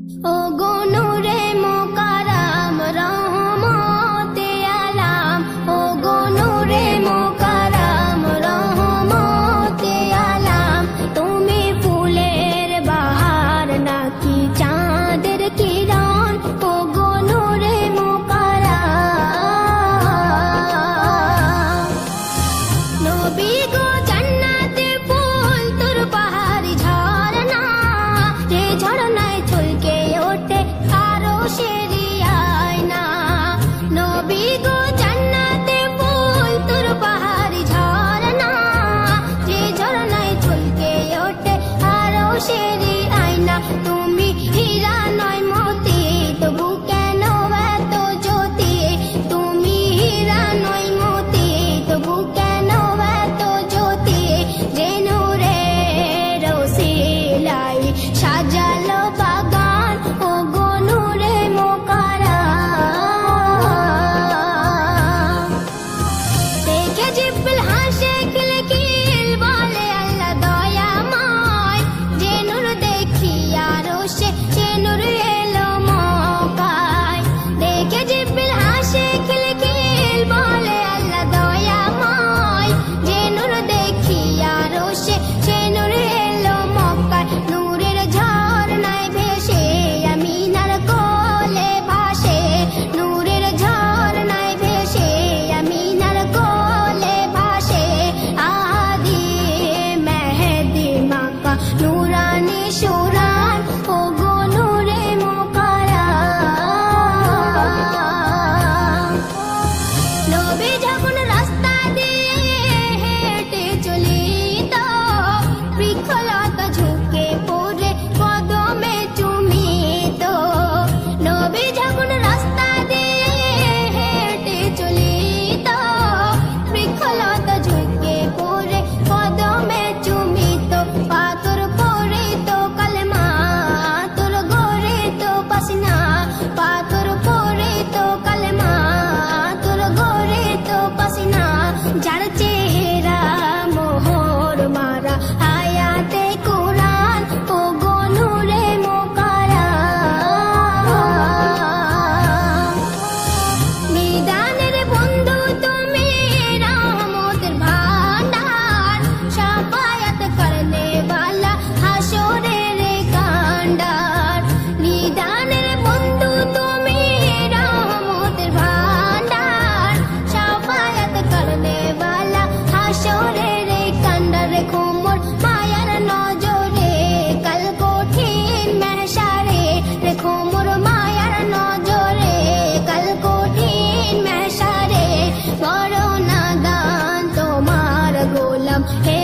ও গো নূরে মোকাররম রহমতে আলাম, ও গো নূরে মোকাররম রহমতে আলাম। তুমি ফুলের বাহার নাকি চাঁদের কিরণ, ও গো নূরে মোকাররম। নবী গো জান্নাতে ফুল তোর পাহাড়ি ঝরনা, যে ঝরনায় ছলকে ওঠে আরশেরি আয়না। নবী গো জান্নাতে ফুল তোর পাহাড়ি ঝরনা, যে ঝরনায় ছলকে ওঠে আরশেরি আয়না। তুমি হীরা নয় মতি, তবু কেন এত জ্যোতি? তুমি হীরা নয় মতি, তবু কেন এত জ্যোতি? যে নূরের ওসিলায় সাজালো বাগান, ও গো নূরে মোকাররম। দেখে জিব্রিল হাসে খিলখিল, বলে আল্লাহ দয়াময়। যে নূর দেখি আরশে, সে নূর এলো মক্কায়। দেখে জিব্রিল হাসে খিলখিল, বলে আল্লাহ দয়াময়। যে নূর দেখি আরশে, সে নূর এলো মক্কায়। নূরের ঝরনায় ভেসে আমিনার কোলে ভাসে, নূরের ঝরনায় ভেসে আমিনার কোলে ভাসে। আদি মেহেদি মাকা নূরানি সুরান, ও গো নূরে মোকাররম। নবী যখন রাস্তা দিয়ে হেঁটে চলিত, বৃক্ষলতা ঝুঁকে পড়ে কদমে চুমিত। নবী যখন রাস্তা দিয়ে হেঁটে চলিত, বৃক্ষলতা ঝুঁকে পড়ে কদমে চুমিত। পাথর পড়িত কালেমা, তোর গড়িত পাসিনা। পাথর পড়িত কালেমা, তোর গড়িত পাসিনা। যার চেহারা মোহর মারা আয়াতে কোরআন, ও গো নূরে মোকাররম। নিদানের বন্ধু তুমি, রহমতের ভান্ডার। শাফায়াত করনে वाला হাসরের কান্ডার। নিদানের বন্ধু তুমি, রহমতের ভান্ডার। শাফায়াত করনে वाला হাসরের কান্ডার। রেখো মোর মায়ার নজরে কাল কঠিন মেহশারে। রেখো মোর মায়ার নজরে কাল কঠিন মেহশারে। বড় নাদান তোমার গোলাম হে